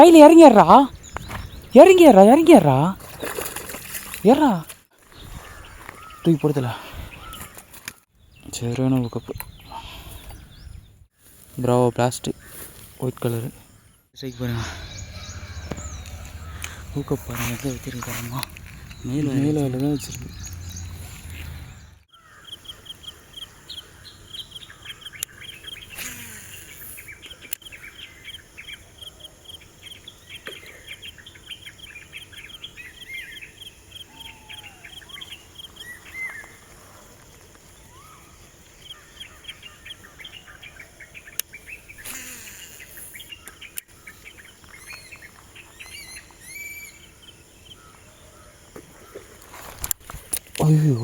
கையில் இறங்கிடுறா இறங்கிடுறா ஏறா தூக்கி போடுதல. சரியான cup Bravo blast white colour strike பாருங்க. ஊக்கப் பாருங்க எங்கே வச்சுருக்காரம்மா, மேலே தான் வச்சுருக்கு. ஐயோ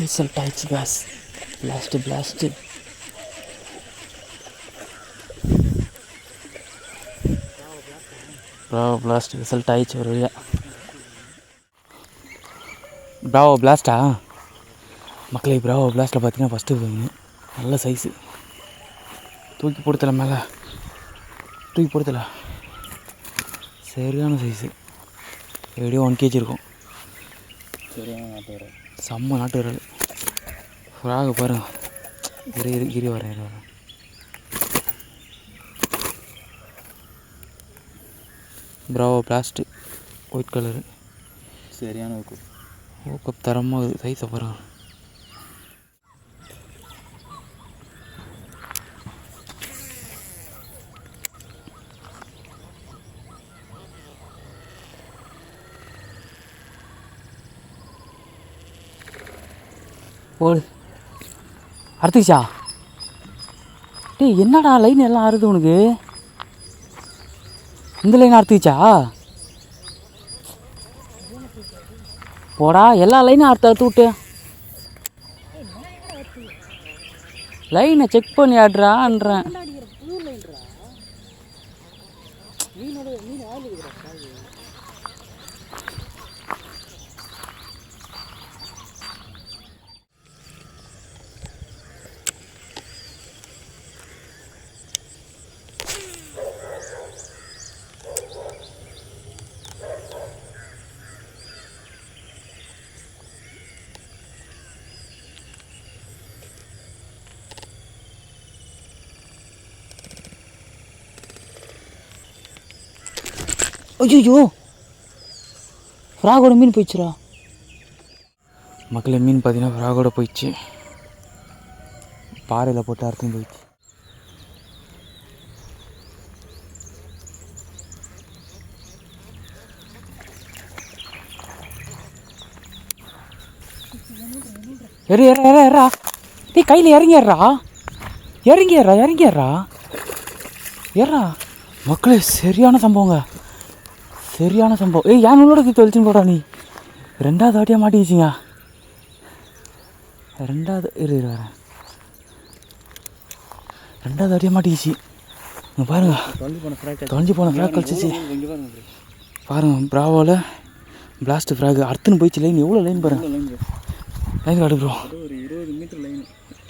ரிசல்ட் ஆயிடுச்சு காஸ். பிளாஸ்ட்டு ப்ராவோ பிளாஸ்ட் ரிசல்ட் ஆயிடுச்சு ஒரு வழியாக. ப்ராவோ பிளாஸ்ட்டா மக்களே, ப்ராவோ பிளாஸ்ட்டில் பார்த்தீங்கன்னா ஃபஸ்ட்டு நல்ல சைஸு. தூக்கி போடுத்தல மேலே, தூக்கி போடுத்தல, சரியான சைஸு. எப்படியும் 1 kg இருக்கும். சரியான நாட்டு விரல், செம்ம நாட்டு விரல். ஃப்ராகு பாருங்க. இரு வரேன். ப்ராவோ பிளாஸ்ட்டு ஒயிட் கலரு சரியான ஊக்கப் தரமாக சைஸை பாருங்க. போல் அறுத்துக்கிச்சா? டேய் என்னடா லைன் எல்லாம் ஆறுது உனக்கு? இந்த லைன் அறுத்துக்கிச்சா? போடா, எல்லா லைனும் அறுத்து விட்டு லைனை செக் பண்ணி ஆடுறான்றேன். ஐயோ, ஃப்ராகோட மீன் போயிடுச்சுரா மக்களே. மீன் பார்த்தீங்கன்னா ஃப்ராகோட போயிடுச்சு. பாறையில் போட்டு அறுத்துன்னு போயிடுச்சு. ஏறா டீ கையில் இறங்கிடுறா ஏறா மக்களே. சரியான சம்பவங்க, சரியான சம்பவம். ஏன் உன்னோட தொழிச்சுன்னு போடா நீ. 2வது வாட்டியாக மாட்டிக்கிச்சிங்க. 2வது வரேன். 2வது வாட்டியாக மாட்டிக்கிச்சு. பாருங்க, தொலைஞ்சி போன ஃப்ராக் கழிச்சிச்சு பாருங்க. ப்ராவோவில் பிளாஸ்ட் ஃப்ராக் அறுத்துன்னு போயிடுச்சு. லைன் எவ்வளோ லைன் பாருங்க. லைன் காட்டு ப்ரோ. ஒரு 20 மீட்டர் லைன்.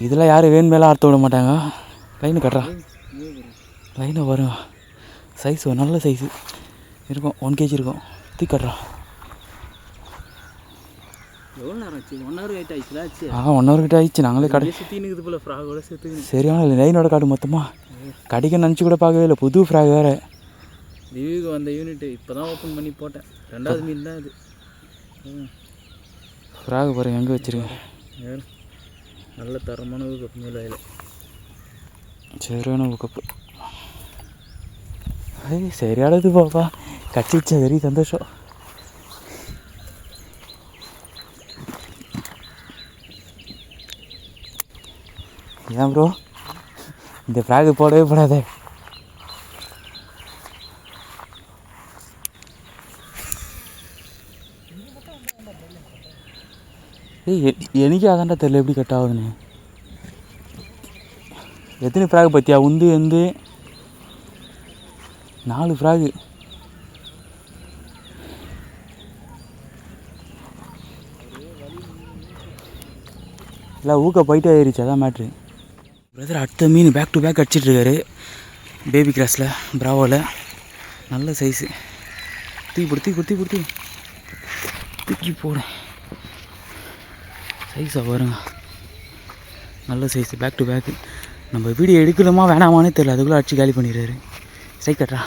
இதெல்லாம் யாரும் வேன் மேலே அறுத்து விட மாட்டாங்க. லைனு கட்டுறா, லைனை பாருங்க. சைஸ் நல்ல சைஸு இருக்கும், 1 kg இருக்கும். தூக்கி கட்டுறா. எவ்வளோ நேரம் ஆச்சு? 1 hour கிட்ட ஆயிடுச்சு. 1 hour கிட்ட ஆயிடுச்சு. நாங்களே கடை சுற்றினுக்குது போல் ஃப்ராகோட சேர்த்து. சரியான லைனோட காடு மொத்தமாக கடிக்க நினச்சி கூட பார்க்கவே இல்லை. புது ஃப்ராக் வேறு. ரிவ்யூக்கு வந்த யூனிட்டு இப்போ தான் ஓப்பன் பண்ணி போட்டேன். 2வது மீன் தான் இது. ஃப்ராக் பாருங்கள் எங்கே வச்சுருக்கேன். நல்ல தரமான மேல் வயல். சரியான ஊக்கப்பு. சரியானது பாப்பா, கச்சிச்சா வெரி சந்தோஷம். ஏன் ப்ரோ இந்த ஃப்ராகு போடவே போடாதே. எனக்கு அதான்டா தெரியல எப்படி கட் ஆகுதுன்னு. எத்தனை ஃப்ராகு பார்த்தியா? வந்து 4 ஃப்ராகு. இல்லை ஊக்க போயிட்டே ஆயிடுச்சு, அதான் மேட்ரு. பிரதர் அடுத்த மீன் பேக் டு பேக் அடிச்சிட்ருக்காரு பேபி கிராஸில் பிராவோவில். நல்ல சைஸு. தூக்கி போடு. சைஸாக பாருங்க, நல்ல சைஸு பேக் டு பேக்கு. நம்ம வீடியோ எடுக்கணுமா வேணாமானே தெரியல, அதுக்குள்ளே அடிச்சு காலி பண்ணிடுறாரு. ஸ்ட்ரைக் கட்டுறா,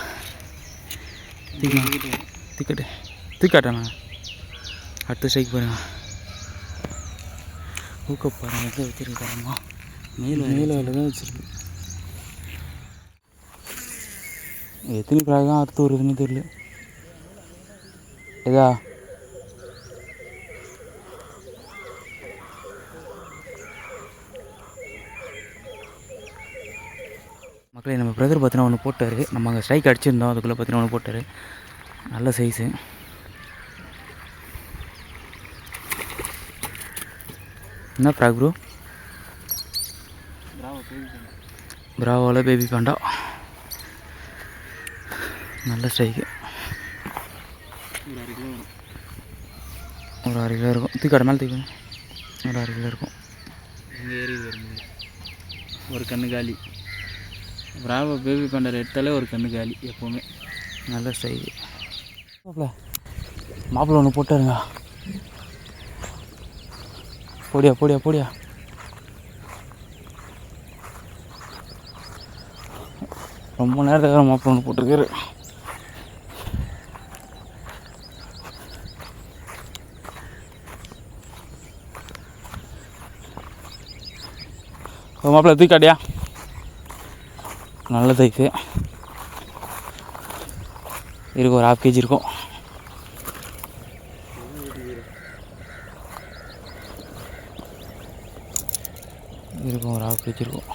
தூக்காட்டாண்ணா. அடுத்த ஸ்ட்ரைக் பாருங்க. ஊக்கப்பாருங்க எங்கே வச்சுருக்காரம்மா, மேலே தான் வச்சுருக்கு. எத்தனை பிராக தான் அறுத்து வருதுன்னு தெரியல. ஏதா மக்களே, நம்ம பிரதர் பார்த்தீங்கன்னா ஒன்று போட்டார். நம்ம அங்கே ஸ்ட்ரைக் அடிச்சிருந்தோம், அதுக்குள்ளே பார்த்தீங்கன்னா ஒன்று போட்டார். நல்ல சைஸு. என்ன ஃப்ராக் ப்ரோ? பிராவோவில் பேபி பாண்டா. நல்ல ஸ்ட்ரைக்கு. ஒரு 6 கிலோ இருக்கும். தூக்காட மேலே தூக்கணும். ஒரு 6 கிலோ இருக்கும். எங்கே ஏறி வரும்போது ஒரு கண்ணு காலி. பிராவோ பேபி பாண்டர் எடுத்தாலே ஒரு கண்ணு காலி எப்போவுமே. நல்ல ஸ்ட்ரைக்கு. மாப்பிள்ளை ஒன்று போட்டாருங்க. போடியா. ரொம்ப நேரத்துக்கு மாப்பிள்ளை ஒன்று போட்டிருக்காரு. மாப்பிள்ளை தூக்காட்டியா? நல்ல சைஸு இருக்கும். ஒரு 1/2 kg இருக்கும். ஒரு 1/2 kg இருக்கும்.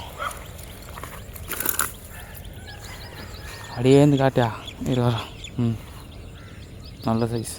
அப்படியே இருந்து காட்டியா? வர நல்ல சைஸ்.